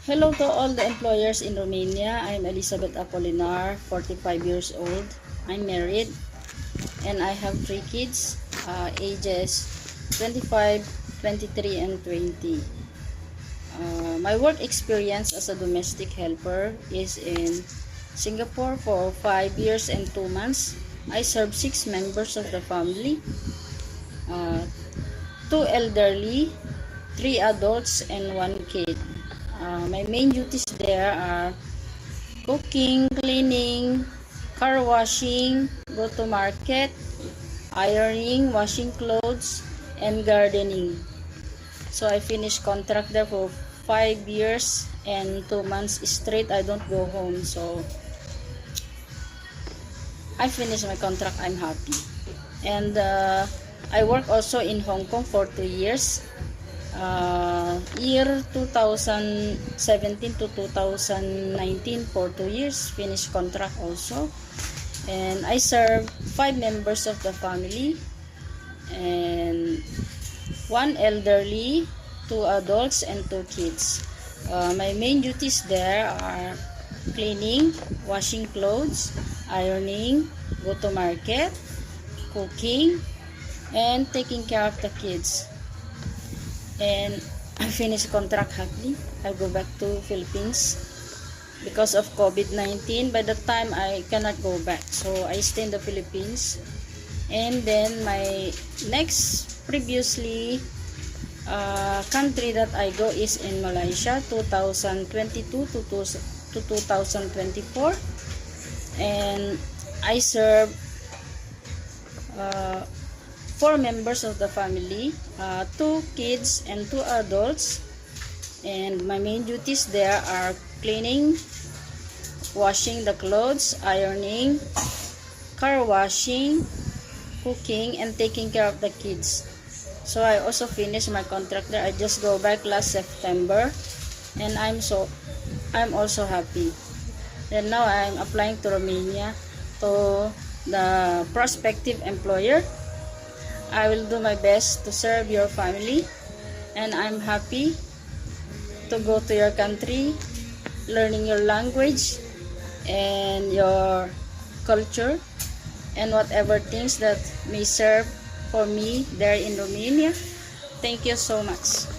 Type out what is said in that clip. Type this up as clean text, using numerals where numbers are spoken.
Hello to all the employers in Romania. I'm Elizabeth Apolinar, 45 years old. I'm married and I have 3 kids, ages 25, 23, and 20. My work experience as a domestic helper is in Singapore for 5 years and 2 months. I serve 6 members of the family, 2 elderly, 3 adults, and 1 kid. My main duties there are cooking, cleaning, car washing, go to market, ironing, washing clothes, and gardening. So I finished contract there for 5 years and 2 months straight. I don't go home, so I finished my contract. I'm happy. And I work also in Hong Kong for 2 years. Year 2017 to 2019 for 2 years, finished contract also. And I serve 5 members of the family and 1 elderly, 2 adults, and 2 kids. My main duties there are cleaning, washing clothes, ironing, go to market, cooking, and taking care of the kids. And I finished contract happily. I'll go back to Philippines because of COVID-19. By the time I cannot go back, so I stay in the Philippines. And then my next previously country that I go is in Malaysia, 2022 to 2024, and I serve 4 members of the family, 2 kids and 2 adults. And my main duties there are cleaning, washing the clothes, ironing, car washing, cooking, and taking care of the kids. So I also finished my contract there. I just go back last September, and I'm also happy. And now I'm applying to Romania to the prospective employer. I will do my best to serve your family, and I'm happy to go to your country, learning your language and your culture and whatever things that may serve for me there in Romania. Thank you so much.